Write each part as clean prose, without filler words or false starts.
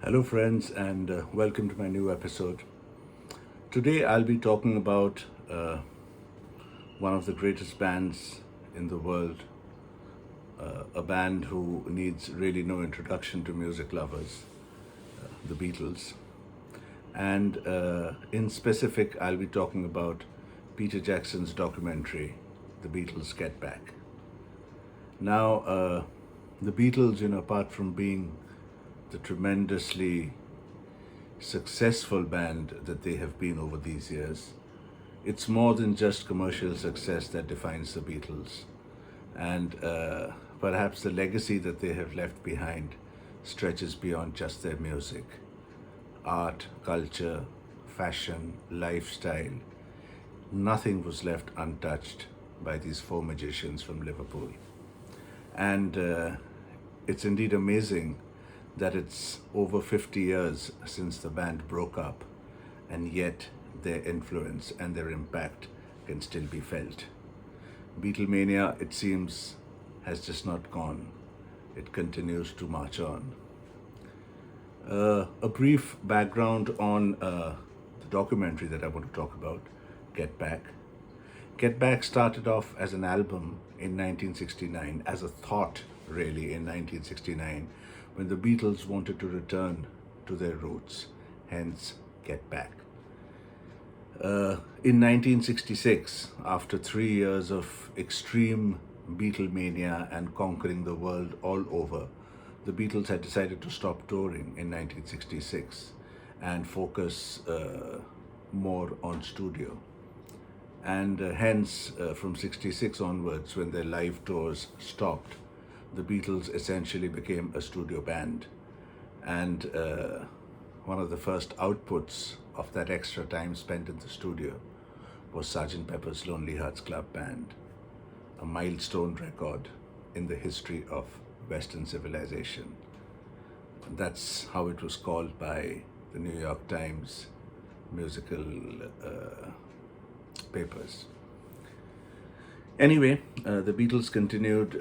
Hello, friends, and welcome to my new episode. Today, I'll be talking about one of the greatest bands in the world, a band who needs really no introduction to music lovers, the Beatles. And in specific, I'll be talking about Peter Jackson's documentary, The Beatles Get Back. Now, the Beatles, apart from being the tremendously successful band that they have been over these years, it's more than just commercial success that defines the Beatles. And perhaps the legacy that they have left behind stretches beyond just their music. Art, culture, fashion, lifestyle, nothing was left untouched by these four magicians from Liverpool. And it's indeed amazing that it's over 50 years since the band broke up, and yet their influence and their impact can still be felt. Beatlemania, it seems, has just not gone. It continues to march on. A brief background on the documentary that I want to talk about, Get Back. Get Back started off as an album in 1969, as a thought really in 1969, when the Beatles wanted to return to their roots, hence Get Back. In 1966, after 3 years of extreme Beatlemania and conquering the world all over, the Beatles had decided to stop touring in 1966 and focus more on studio. And hence, from 66 onwards, when their live tours stopped, the Beatles essentially became a studio band. And one of the first outputs of that extra time spent in the studio was Sgt. Pepper's Lonely Hearts Club Band, a milestone record in the history of Western civilization. That's how it was called by the New York Times musical papers. Anyway, the Beatles continued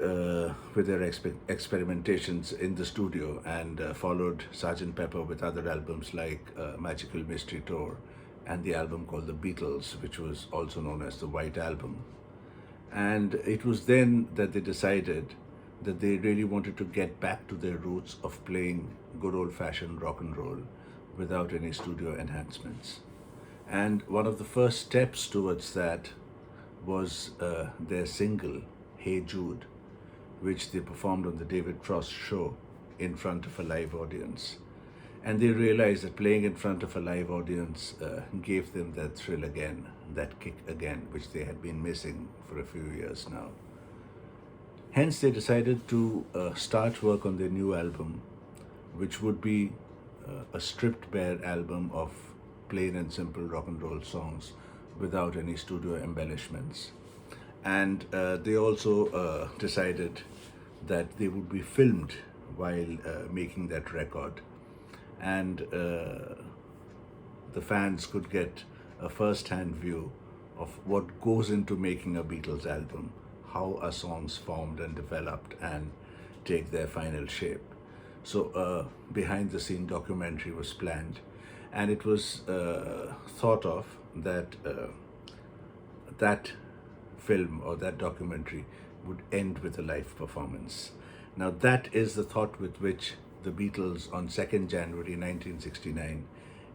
with their experimentations in the studio and followed Sgt. Pepper with other albums like Magical Mystery Tour and the album called The Beatles, which was also known as the White Album. And it was then that they decided that they really wanted to get back to their roots of playing good old-fashioned rock and roll without any studio enhancements. And one of the first steps towards that was their single, Hey Jude, which they performed on the David Frost show in front of a live audience. And they realized that playing in front of a live audience gave them that thrill again, that kick again, which they had been missing for a few years now. Hence, they decided to start work on their new album, which would be a stripped bare album of plain and simple rock and roll songs without any studio embellishments. And they also decided that they would be filmed while making that record. And the fans could get a first-hand view of what goes into making a Beatles album, how are songs formed and developed and take their final shape. So behind-the-scene documentary was planned, and it was thought of that that film or that documentary would end with a live performance. Now that is the thought with which the Beatles on 2nd January 1969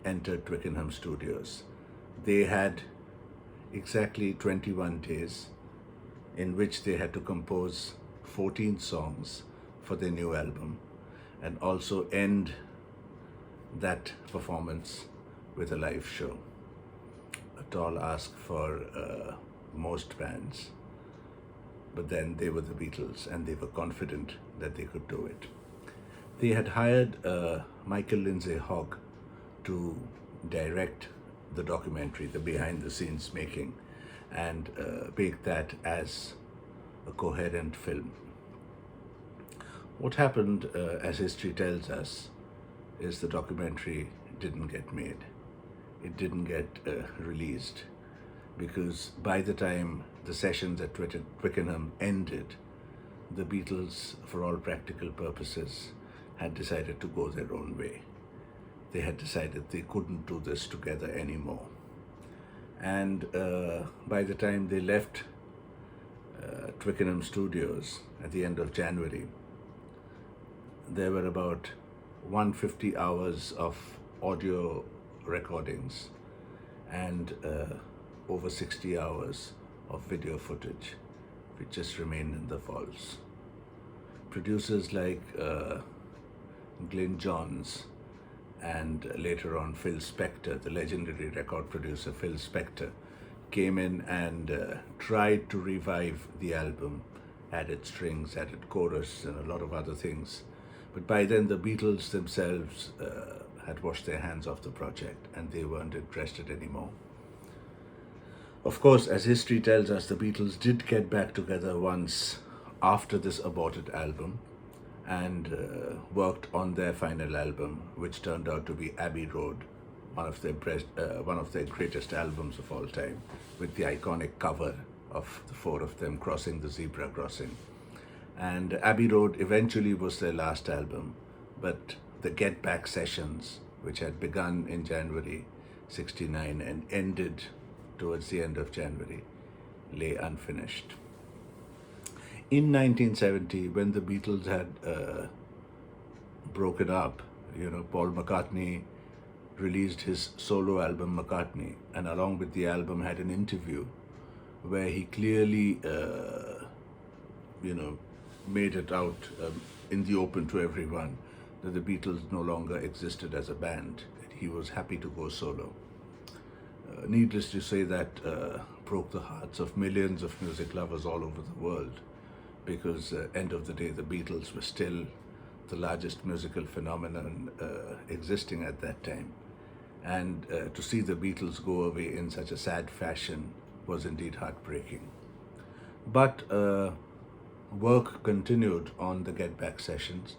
entered Twickenham Studios. They had exactly 21 days in which they had to compose 14 songs for their new album and also end that performance with a live show. A tall ask for most bands, but then they were the Beatles and they were confident that they could do it. They had hired Michael Lindsay Hogg to direct the documentary, the behind-the-scenes making, and make that as a coherent film. What happened, as history tells us, is the documentary didn't get made. It didn't get released because by the time the sessions at Twickenham ended, the Beatles, for all practical purposes, had decided to go their own way. they had decided they couldn't do this together anymore. And by the time they left Twickenham Studios at the end of January, there were about 150 hours of audio recordings and over 60 hours of video footage, which just remained in the vaults. Producers like Glyn Johns and later on Phil Spector, the legendary record producer Phil Spector, came in and tried to revive the album, added strings, added chorus, and a lot of other things. But by then, the Beatles themselves had washed their hands off the project and they weren't interested anymore. Of course, as history tells us, the Beatles did get back together once after this aborted album and worked on their final album, which turned out to be Abbey Road, one of their greatest albums of all time, with the iconic cover of the four of them crossing the zebra crossing. And Abbey Road eventually was their last album, but the Get Back sessions, which had begun in January '69 and ended towards the end of January, lay unfinished. In 1970, when the Beatles had broken up, Paul McCartney released his solo album McCartney, and along with the album had an interview where he clearly, made it out in the open to everyone that the Beatles no longer existed as a band. He was happy to go solo. Needless to say, that broke the hearts of millions of music lovers all over the world, because end of the day, the Beatles were still the largest musical phenomenon existing at that time. And to see the Beatles go away in such a sad fashion was indeed heartbreaking. But work continued on the Get Back sessions,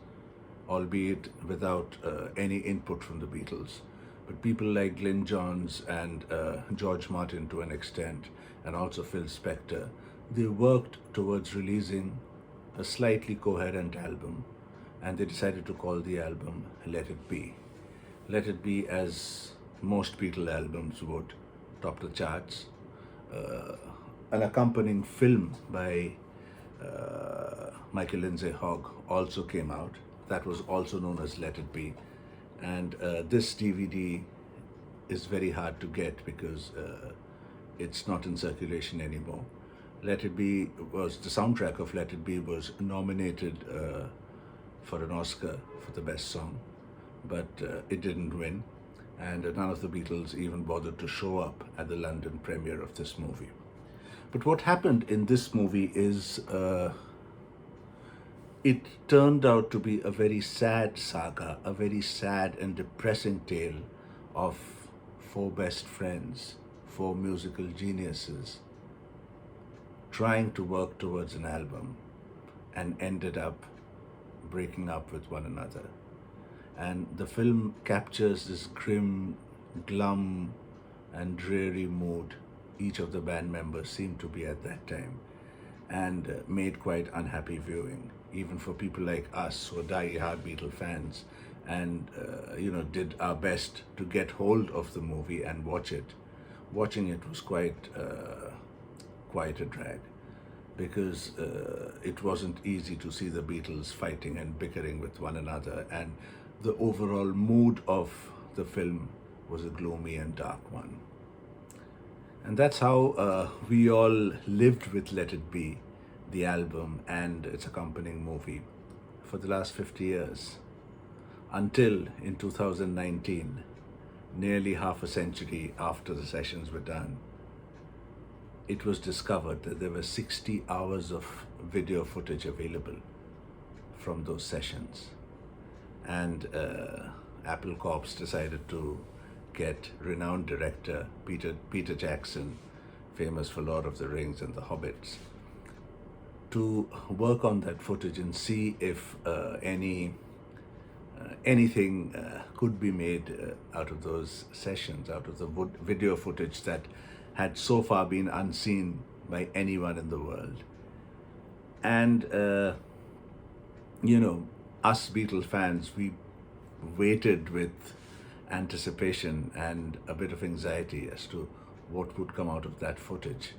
albeit without any input from the Beatles. But people like Glyn Johns and George Martin to an extent, and also Phil Spector, they worked towards releasing a slightly coherent album, and they decided to call the album Let It Be. Let It Be, as most Beatle albums would, top the charts. An accompanying film by Michael Lindsay Hogg also came out. That was also known as Let It Be. And this DVD is very hard to get because it's not in circulation anymore. Let It Be was the soundtrack of Let It Be was nominated for an Oscar for the best song, but it didn't win, and none of the Beatles even bothered to show up at the London premiere of this movie. But what happened in this movie is it turned out to be a very sad saga, a very sad and depressing tale of four best friends, four musical geniuses, trying to work towards an album and ended up breaking up with one another. And the film captures this grim, glum, and dreary mood each of the band members seemed to be at that time, and made quite unhappy viewing, even for people like us who are die-hard Beatle fans, and did our best to get hold of the movie and watch it. Watching it was quite a drag, because it wasn't easy to see the Beatles fighting and bickering with one another, and the overall mood of the film was a gloomy and dark one. And that's how we all lived with Let It Be, the album and its accompanying movie, for the last 50 years. Until in 2019, nearly half a century after the sessions were done, it was discovered that there were 60 hours of video footage available from those sessions. And Apple Corps decided to get renowned director Peter Jackson, famous for Lord of the Rings and The Hobbits, to work on that footage and see if anything could be made out of those sessions, out of the video footage that had so far been unseen by anyone in the world. And us Beatles fans, we waited with anticipation and a bit of anxiety as to what would come out of that footage.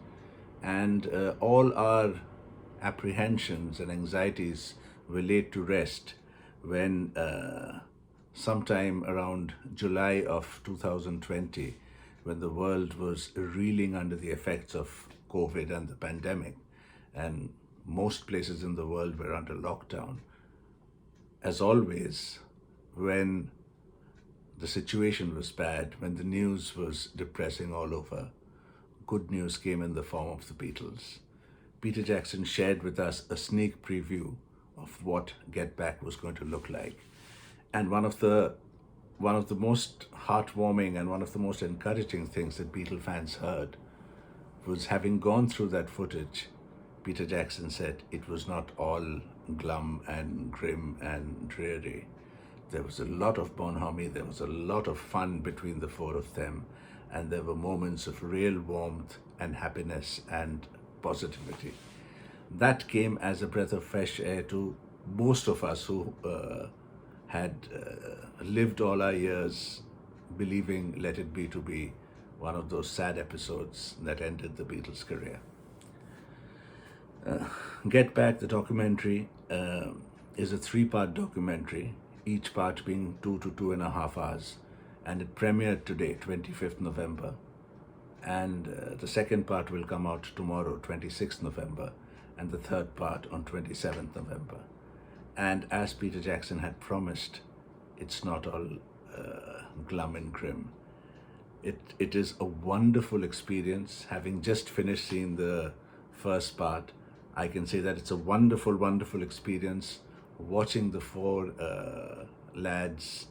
And all our apprehensions and anxieties were laid to rest when sometime around July of 2020, when the world was reeling under the effects of COVID and the pandemic, and most places in the world were under lockdown. As always, when the situation was bad, when the news was depressing all over, good news came in the form of the Beatles. Peter Jackson shared with us a sneak preview of what Get Back was going to look like. And one of the most heartwarming and one of the most encouraging things that Beatle fans heard was, having gone through that footage, Peter Jackson said it was not all glum and grim and dreary. There was a lot of bonhomie, there was a lot of fun between the four of them, and there were moments of real warmth and happiness and positivity. That came as a breath of fresh air to most of us who had lived all our years believing Let It Be to be one of those sad episodes that ended the Beatles' career. Get Back, the documentary, is a 3-part documentary, each part being 2 to 2.5 hours, and it premiered today, 25th November, and the second part will come out tomorrow, 26th November, and the third part on 27th November. And as Peter Jackson had promised, it's not all glum and grim. It is a wonderful experience. Having just finished seeing the first part, I can say that it's a wonderful, wonderful experience watching the four lads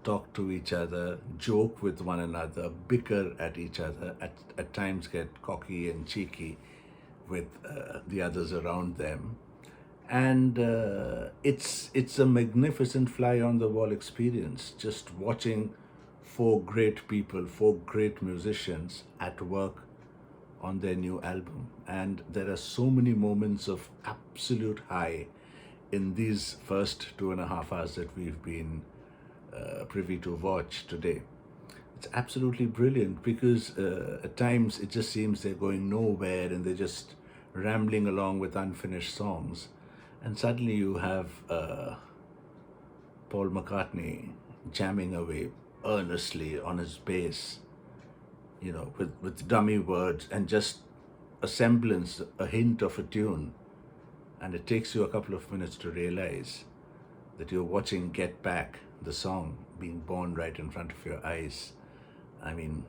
talk to each other, joke with one another, bicker at each other, at times get cocky and cheeky with the others around them. And it's a magnificent fly-on-the-wall experience, just watching four great people, four great musicians at work on their new album. And there are so many moments of absolute high in these first 2.5 hours that we've been privy to watch today. It's absolutely brilliant because at times it just seems they're going nowhere and they're just rambling along with unfinished songs. And suddenly you have Paul McCartney jamming away earnestly on his bass, with dummy words and just a semblance, a hint of a tune. And it takes you a couple of minutes to realize that you're watching Get Back, the song, being born right in front of your eyes. I mean,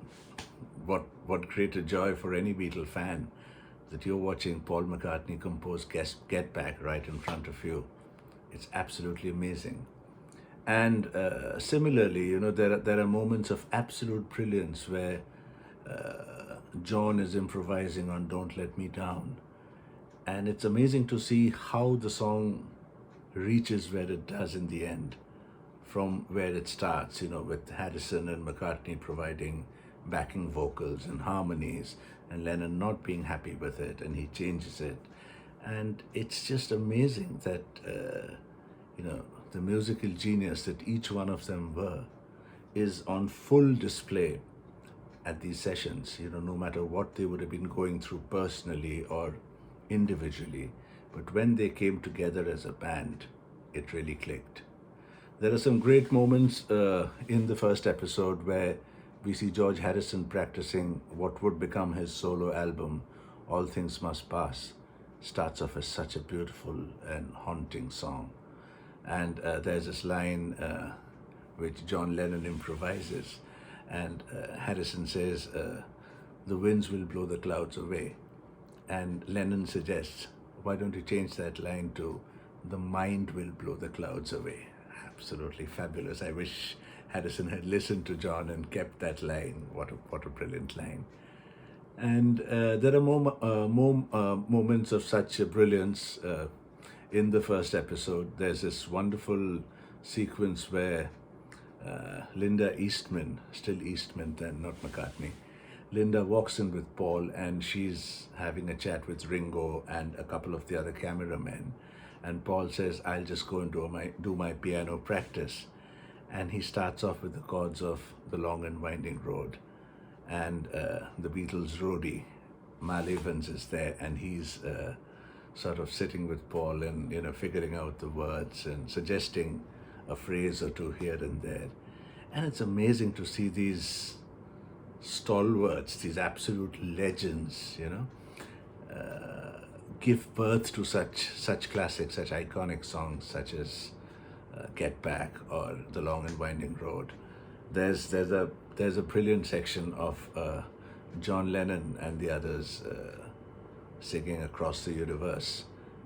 what greater joy for any Beatle fan that you're watching Paul McCartney compose Get Back right in front of you. It's absolutely amazing. And similarly, there are moments of absolute brilliance where John is improvising on Don't Let Me Down. And it's amazing to see how the song reaches where it does in the end, from where it starts, with Harrison and McCartney providing backing vocals and harmonies, and Lennon not being happy with it, and he changes it. And it's just amazing that, the musical genius that each one of them were is on full display at these sessions, no matter what they would have been going through personally or individually. But when they came together as a band, it really clicked. There are some great moments in the first episode where we see George Harrison practicing what would become his solo album, All Things Must Pass. Starts off as such a beautiful and haunting song. And there's this line which John Lennon improvises, and Harrison says, the winds will blow the clouds away. And Lennon suggests, why don't you change that line to, the mind will blow the clouds away. Absolutely fabulous. I wish Harrison had listened to John and kept that line. What a brilliant line. And there are moments of such brilliance in the first episode. There's this wonderful sequence where Linda Eastman, still Eastman then, not McCartney, Linda walks in with Paul and she's having a chat with Ringo and a couple of the other cameramen. And Paul says, I'll just go and do my piano practice. and he starts off with the chords of The Long and Winding Road, and the Beatles roadie, Mal Evans, is there, and he's sort of sitting with Paul and, figuring out the words and suggesting a phrase or two here and there. And it's amazing to see these stalwarts, these absolute legends, give birth to such classics, such iconic songs, such as Get Back or The Long and Winding Road. There's a brilliant section of John Lennon and the others singing Across the Universe,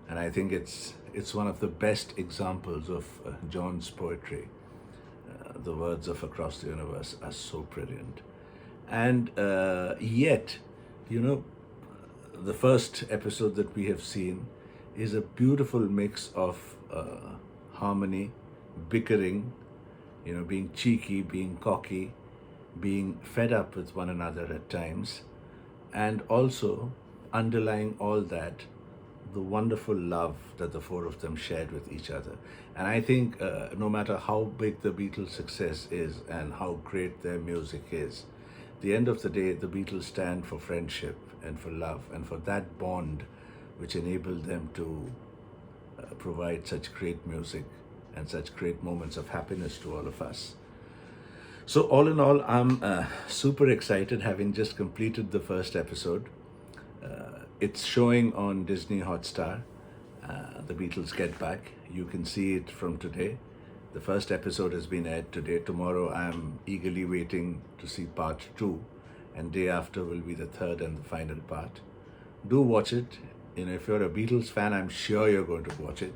and I think it's one of the best examples of John's poetry. The words of Across the Universe are so brilliant, and yet, the first episode that we have seen is a beautiful mix of harmony, bickering, being cheeky, being cocky, being fed up with one another at times, and also underlying all that, the wonderful love that the four of them shared with each other. And I think no matter how big the Beatles' success is and how great their music is, at the end of the day, the Beatles stand for friendship and for love and for that bond which enabled them to provide such great music and such great moments of happiness to all of us. So all in all, I'm super excited, having just completed the first episode. It's showing on Disney Hotstar, The Beatles Get Back. You can see it from today. The first episode has been aired today. Tomorrow I'm eagerly waiting to see part 2, and day after will be the third and the final part. Do watch it. If you're a Beatles fan, I'm sure you're going to watch it.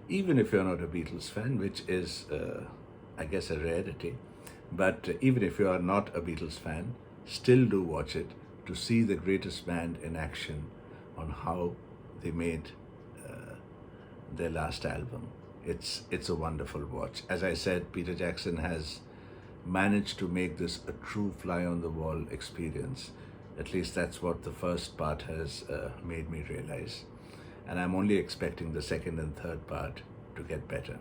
Even if you're not a Beatles fan, which is, I guess, a rarity. But even if you are not a Beatles fan, still do watch it to see the greatest band in action on how they made their last album. It's a wonderful watch. As I said, Peter Jackson has managed to make this a true fly-on-the-wall experience. At least that's what the first part has made me realize. And I'm only expecting the second and third part to get better.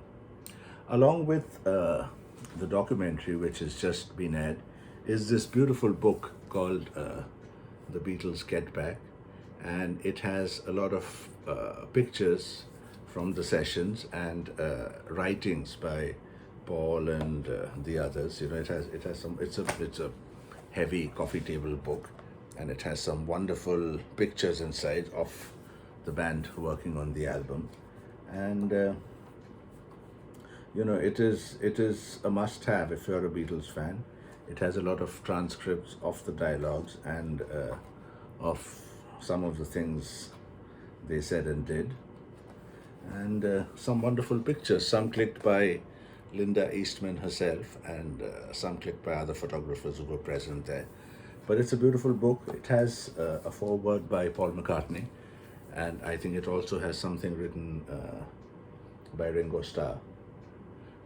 Along with the documentary, which has just been aired, is this beautiful book called The Beatles Get Back. And it has a lot of pictures from the sessions and writings by Paul and the others. It has some. It's a heavy coffee table book, and it has some wonderful pictures inside of the band working on the album. And it is a must-have if you're a Beatles fan. It has a lot of transcripts of the dialogues and of some of the things they said and did, and some wonderful pictures, some clicked by Linda Eastman herself, and some clicked by other photographers who were present there. But it's a beautiful book. It has a foreword by Paul McCartney, and I think it also has something written by Ringo Starr.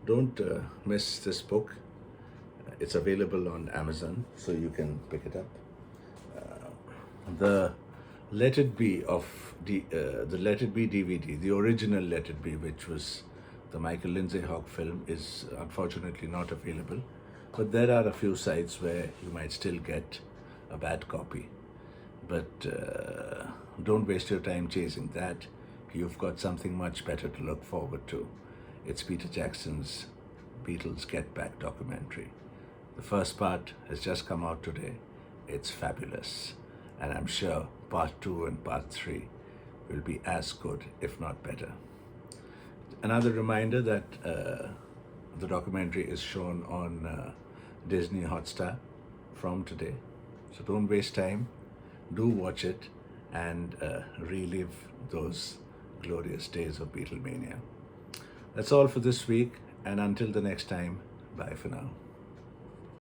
Don't miss this book. It's available on Amazon, so you can pick it up. The Let It Be the Let It Be DVD, the original Let It Be, which was the Michael Lindsay Hogg film, is unfortunately not available. But there are a few sites where you might still get a bad copy. But don't waste your time chasing that. You've got something much better to look forward to. It's Peter Jackson's Beatles Get Back documentary. The first part has just come out today. It's fabulous. And I'm sure part 2 and part 3 will be as good, if not better. Another reminder that the documentary is shown on Disney Hotstar from today. So don't waste time. Do watch it and relive those glorious days of Beatlemania. That's all for this week, and until the next time, bye for now.